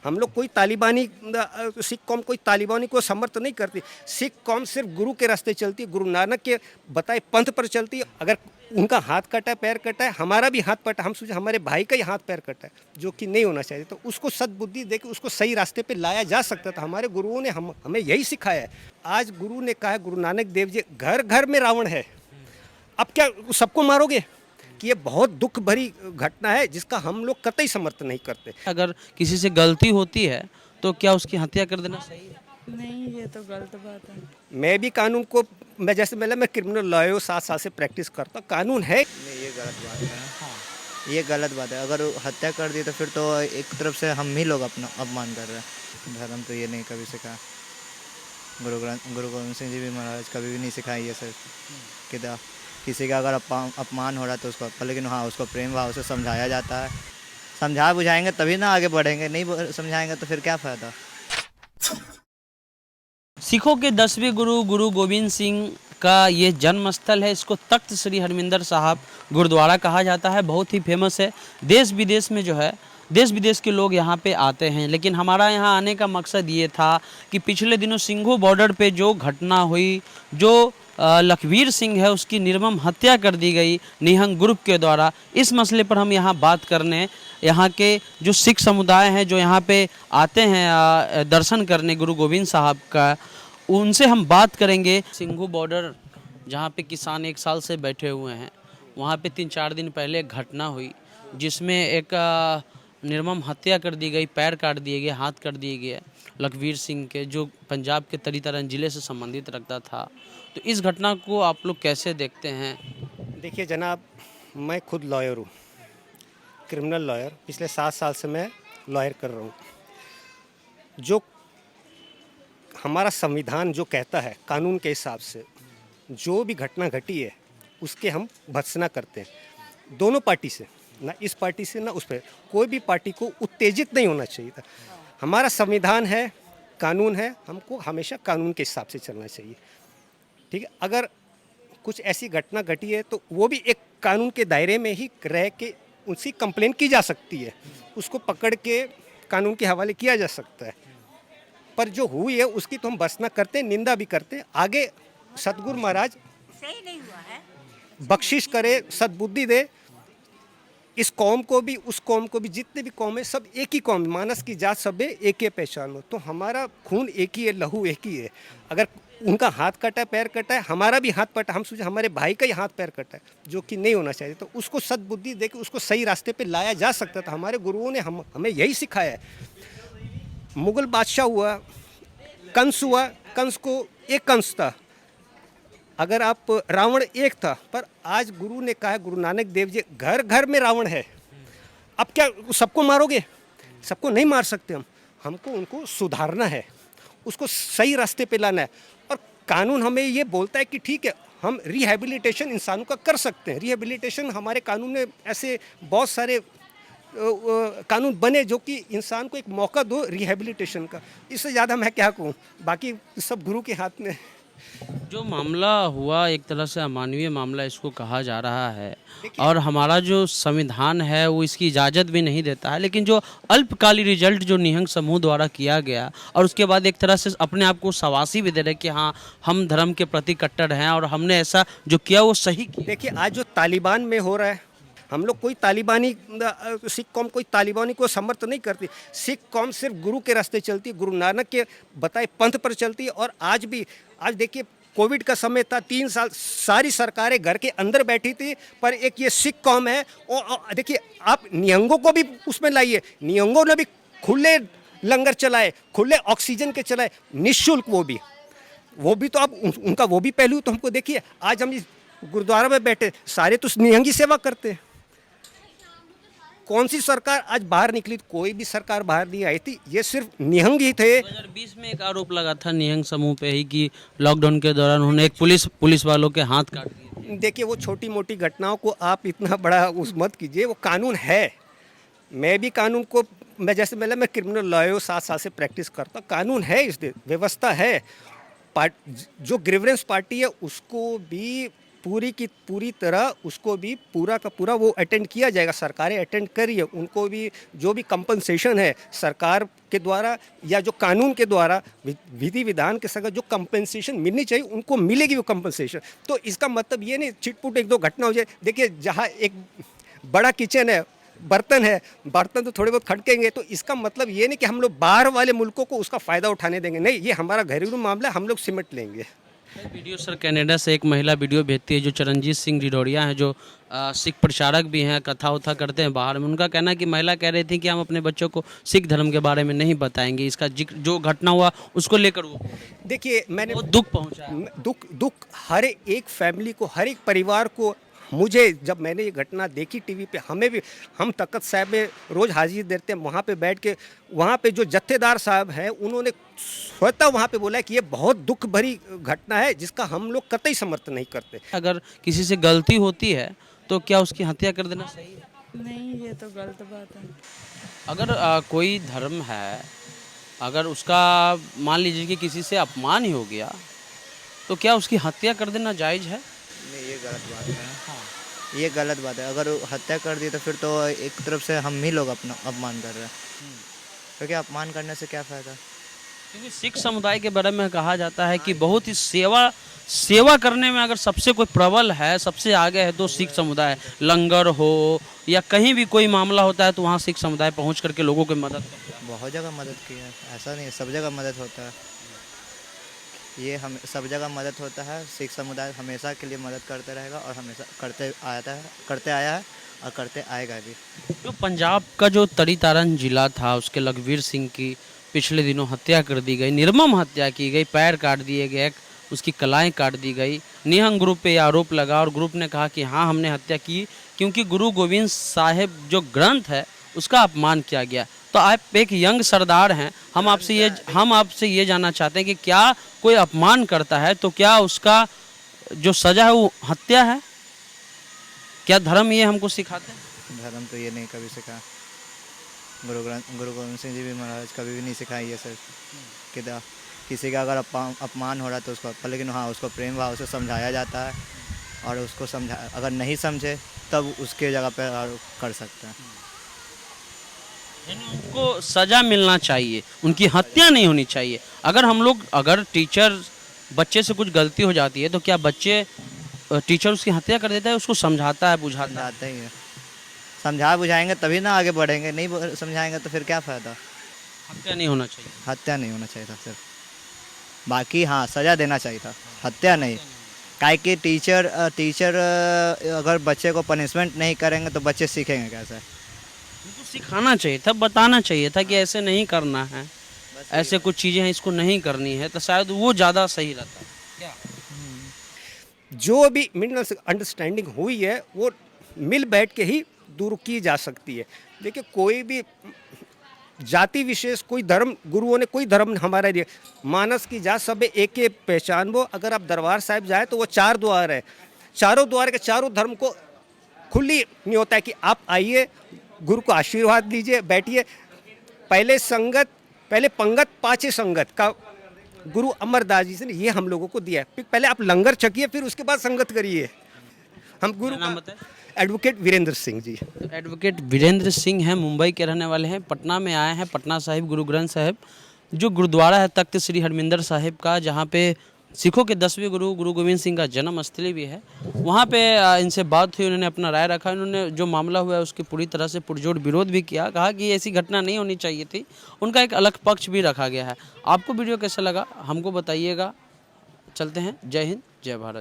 हम लोग कोई तालिबानी सिख कौम कोई तालिबानी को समर्थन नहीं करती। सिख कौम सिर्फ गुरु के रास्ते चलती है, गुरु नानक के बताए पंथ पर चलती है। अगर उनका हाथ कटा है, पैर कटा है, हमारा भी हाथ कटा, हम सोचे हमारे भाई का ही हाथ पैर कटा है, जो कि नहीं होना चाहिए। तो उसको सद्बुद्धि दे के उसको सही रास्ते पे लाया जा सकता था। हमारे गुरुओं ने हमें यही सिखाया है। आज गुरु ने कहा है, गुरु नानक देव जी, घर घर में रावण है। अब क्या सबको मारोगे? कि ये बहुत दुख भरी घटना है जिसका हम लोग कतई समर्थन नहीं करते। अगर किसी से गलती होती है तो क्या उसकी हत्या कर देना सही है? नहीं, ये तो गलत बात है। मैं भी कानून को मैं क्रिमिनल लॉयर 7 साल से प्रैक्टिस करता, कानून है। नहीं, ये गलत बात है। ये गलत बात है। अगर हत्या कर दी तो फिर तो एक तरफ से हम ही लोग अपना अपमान कर रहे हैं। धर्म तो ये नहीं कभी सिखाया। गुरु गोविंद सिंह जी भी महाराज कभी भी नहीं सिखाई ये सर कि किसी का अगर अपमान हो रहा है तो उसको, लेकिन हाँ, उसको प्रेम भाव से समझाया जाता है। समझा बुझाएंगे तभी ना आगे बढ़ेंगे, नहीं समझाएंगे तो फिर क्या फ़ायदा। सिखों के 10वें गुरु गुरु गोविंद सिंह का ये जन्म स्थल है। इसको तख्त श्री हरमिंदर साहब गुरुद्वारा कहा जाता है। बहुत ही फेमस है। देश विदेश में जो है, देश विदेश के लोग यहाँ पे आते हैं। लेकिन हमारा यहाँ आने का मकसद ये था कि पिछले दिनों सिंघू बॉर्डर पे जो घटना हुई, जो लखवीर सिंह है उसकी निर्मम हत्या कर दी गई निहंग ग्रुप के द्वारा, इस मसले पर हम यहाँ बात करने, यहाँ के जो सिख समुदाय हैं जो यहाँ पे आते हैं दर्शन करने गुरु गोविंद साहब का, उनसे हम बात करेंगे। सिंघू बॉर्डर जहाँ पे किसान 1 साल से बैठे हुए हैं, वहाँ पे 3-4 दिन पहले एक घटना हुई जिसमें एक निर्मम हत्या कर दी गई, पैर काट दिए गए, हाथ काट दिए गए लखवीर सिंह के, जो पंजाब के तरी तारण जिले से संबंधित रखता था। तो इस घटना को आप लोग कैसे देखते हैं? देखिए जनाब, मैं खुद लॉयर हूँ, क्रिमिनल लॉयर। पिछले 7 साल से मैं लॉयर कर रहा हूँ। जो हमारा संविधान जो कहता है, कानून के हिसाब से जो भी घटना घटी है उसके हम भर्त्सना करते हैं, दोनों पार्टी से, ना इस पार्टी से ना उस पर। कोई भी पार्टी को उत्तेजित नहीं होना चाहिए था। हमारा संविधान है, कानून है, हमको हमेशा कानून के हिसाब से चलना चाहिए। ठीक है, अगर कुछ ऐसी घटना घटी है तो वो भी एक कानून के दायरे में ही रह के उसकी कंप्लेन की जा सकती है, उसको पकड़ के कानून के हवाले किया जा सकता है। पर जो हुई है उसकी तो हम भर्त्सना करते हैं, निंदा भी करते हैं। आगे सतगुरु महाराज सही नहीं हुआ है, बख्शिश करे, सद्बुद्धि दे इस कौम को भी, उस कौम को भी, जितने भी कौम है सब एक ही कौम, मानस की जात सब है, एक ही पहचान हो। तो हमारा खून एक ही है, लहू एक ही है। अगर उनका हाथ कटा है, पैर कटा है, हमारा भी हाथ कटा, हम सोचे हमारे भाई का ही हाथ पैर कटा है, जो कि नहीं होना चाहिए। तो उसको सद्बुद्धि दे के उसको सही रास्ते पे लाया जा सकता था। हमारे गुरुओं ने हमें यही सिखाया है। मुगल बादशाह हुआ, कंस हुआ, कंस को एक कंस था, अगर आप रावण एक था। पर आज गुरु ने कहा है, गुरु नानक देव जी, घर घर में रावण है। अब क्या सबको मारोगे? सबको नहीं मार सकते हम, हमको उनको सुधारना है, उसको सही रास्ते पे लाना है। और कानून हमें ये बोलता है कि ठीक है, हम रिहैबिलिटेशन इंसानों का कर सकते हैं। रिहैबिलिटेशन हमारे कानून में ऐसे बहुत सारे कानून बने जो कि इंसान को एक मौका दो रिहैबिलिटेशन का। इससे ज़्यादा मैं क्या कहूँ, बाकी सब गुरु के हाथ में। जो मामला हुआ एक तरह से अमानवीय मामला इसको कहा जा रहा है, और हमारा जो संविधान है वो इसकी इजाज़त भी नहीं देता है। लेकिन जो अल्पकालीन रिजल्ट जो निहंग समूह द्वारा किया गया, और उसके बाद एक तरह से अपने आप को शाबाशी भी दे रहे कि हाँ, हम धर्म के प्रति कट्टर हैं और हमने ऐसा जो किया वो सही किया। देखिए आज जो तालिबान में हो रहा है, हम लोग कोई तालिबानी सिख कौम कोई तालिबानी को समर्थन नहीं करती। सिख कौम सिर्फ गुरु के रास्ते चलती है, गुरु नानक के बताए पंथ पर चलती है। और आज भी, आज देखिए कोविड का समय था, 3 साल सारी सरकारें घर के अंदर बैठी थी, पर एक ये सिख कौम है। और देखिए आप निहंगों को भी उसमें लाइए, निहंगों ने भी खुले लंगर चलाए, खुले ऑक्सीजन के चलाए, निःशुल्क। वो भी तो आप उनका वो भी पहलू तो हमको देखिए। आज हम इस गुरुद्वारा में बैठे, सारे तो निहंगी सेवा करते हैं। कौन सी सरकार आज बाहर निकली? कोई भी सरकार बाहर नहीं आई थी, ये सिर्फ निहंग ही थे। 2020 में एक आरोप लगा था निहंग समूह पे ही कि लॉकडाउन के दौरान उन्होंने एक पुलिस वालों के हाथ काट दिए। देखिए वो छोटी मोटी घटनाओं को आप इतना बड़ा उस मत कीजिए, वो कानून है। मैं भी कानून को, मैं क्रिमिनल लॉयर 7 साल से प्रैक्टिस करता, कानून है, इस व्यवस्था है। जो ग्रीवेंस पार्टी है उसको भी पूरी की पूरी तरह उसको भी पूरा का पूरा वो अटेंड किया जाएगा। सरकारें अटेंड कर रही है, उनको भी जो भी कंपनसेशन है सरकार के द्वारा या जो कानून के द्वारा विधि विधान के संग जो कंपनसेशन मिलनी चाहिए उनको मिलेगी वो कंपनसेशन। तो इसका मतलब ये नहीं छिटपुट एक दो घटना हो जाए। देखिए जहाँ एक बड़ा किचन है, बर्तन है, बर्तन तो थोड़े बहुत खटकेंगे, तो इसका मतलब ये नहीं कि हम लोग बाहर वाले मुल्कों को उसका फ़ायदा उठाने देंगे। नहीं, ये हमारा घरेलू मामला है, हम लोग सिमट लेंगे। वीडियो सर कनाडा से एक महिला वीडियो भेजती है जो चरणजीत सिंह डिडोरिया हैं, जो सिख प्रचारक भी हैं, कथा उथा करते हैं बाहर में। उनका कहना है कि महिला कह रही थी कि हम अपने बच्चों को सिख धर्म के बारे में नहीं बताएंगे। इसका जिक्र जो घटना हुआ उसको लेकर वो देखिए मैंने बहुत दुख पहुंचा है। दुख हर एक फैमिली को, हर एक परिवार को। मुझे जब मैंने ये घटना देखी टीवी पे, हमें भी, हम तख्त साहब में रोज़ हाजिरी देते हैं, वहाँ पे बैठ के वहाँ पे जो जत्थेदार साहब हैं उन्होंने स्वतः वहाँ पे बोला कि ये बहुत दुख भरी घटना है जिसका हम लोग कतई समर्थन नहीं करते। अगर किसी से गलती होती है तो क्या उसकी हत्या कर देना सही है? नहीं, ये तो गलत बात है। अगर कोई धर्म है, अगर उसका मान लीजिए कि किसी से अपमान ही हो गया तो क्या उसकी हत्या कर देना जायज़ है? नहीं, ये गलत बात है। हाँ, ये गलत बात है। अगर हत्या कर दी तो फिर तो एक तरफ से हम ही लोग अपना अपमान कर रहे हैं, क्योंकि अपमान करने से क्या फ़ायदा। क्योंकि सिख समुदाय के बारे में कहा जाता है कि बहुत ही सेवा करने में अगर सबसे कोई प्रबल है, सबसे आगे है तो सिख समुदाय। लंगर हो या कहीं भी कोई मामला होता है तो वहाँ सिख समुदाय पहुँच करके लोगों की मदद करता है। बहुत जगह मदद की है, ऐसा नहीं, सब जगह मदद होता है। ये हम सब जगह मदद होता है। सिख समुदाय हमेशा के लिए मदद करते रहेगा और हमेशा करते आया है और करते आएगा भी। जो पंजाब का जो तरी तारण जिला था, उसके लखवीर सिंह की पिछले दिनों हत्या कर दी गई, निर्मम हत्या की गई, पैर काट दिए गए, उसकी कलाएं काट दी गई। निहंग ग्रुप पे आरोप लगा और ग्रुप ने कहा कि हाँ हमने हत्या की क्योंकि गुरु गोविंद साहिब जो ग्रंथ है उसका अपमान किया गया। तो आप एक यंग सरदार हैं, हम आपसे ये जानना चाहते हैं कि क्या कोई अपमान करता है तो क्या उसका जो सजा है वो हत्या है? क्या धर्म ये हमको सिखाते हैं? धर्म तो ये नहीं कभी सिखा। गुरु गोविंद सिंह जी भी महाराज कभी भी नहीं सिखाई ये सर कि किसी का अगर अपमान हो रहा है तो उसको, लेकिन हाँ उसको प्रेम भाव से समझाया जाता है और उसको अगर नहीं समझे तब उसके जगह पर कर सकते हैं। उनको सजा मिलना चाहिए, उनकी हत्या नहीं होनी चाहिए। अगर टीचर बच्चे से कुछ गलती हो जाती है तो क्या टीचर उसकी हत्या कर देता है? उसको समझाता है, बुझाता है? ही है। समझा बुझाएंगे तभी ना आगे बढ़ेंगे, नहीं समझाएंगे तो फिर क्या फ़ायदा। हत्या नहीं होना चाहिए। हत्या नहीं होना चाहिए था सिर्फ, बाकी हाँ सज़ा देना चाहिए था, हत्या नहीं। काहे कि टीचर अगर बच्चे को पनिशमेंट नहीं करेंगे तो बच्चे सीखेंगे कैसे। उनको सिखाना चाहिए था, बताना चाहिए था कि ऐसे नहीं करना है, ऐसे कुछ चीज़ें हैं इसको नहीं करनी है, तो शायद वो ज़्यादा सही रहता। क्या जो भी मिल अंडरस्टैंडिंग हुई है वो मिल बैठ के ही दूर की जा सकती है। देखिए कोई भी जाति विशेष, कोई धर्म, गुरुओं ने कोई धर्म हमारा दिया, मानस की जात सब एक के पहचान। वो अगर आप दरबार साहिब जाए तो वो 4 द्वार है, चारों द्वार के चारों धर्म को खुली नहीं होता है कि आप आइए, गुरु को आशीर्वाद लीजिए, बैठिए। पहले पंगत पाचे संगत का गुरु अमरदास जी से ये हम लोगों को दिया है। पहले आप लंगर छकिए फिर उसके बाद संगत करिए। हम गुरु नाम बताएं? एडवोकेट वीरेंद्र सिंह जी। तो एडवोकेट वीरेंद्र सिंह हैं, मुंबई के रहने वाले हैं, पटना में आए हैं। पटना साहिब गुरु ग्रंथ साहिब जो गुरुद्वारा है तख्त श्री हरमिंदर साहिब का, जहाँ पे सिखों के 10वें गुरु गुरु गोविंद सिंह का जन्म स्थली भी है। वहाँ पे इनसे बात हुई, उन्होंने अपना राय रखा। उन्होंने जो मामला हुआ है उसकी पूरी तरह से पुरजोर विरोध भी किया, कहा कि ऐसी घटना नहीं होनी चाहिए थी। उनका एक अलग पक्ष भी रखा गया है। आपको वीडियो कैसा लगा हमको बताइएगा। चलते हैं। जय हिंद, जय भारत।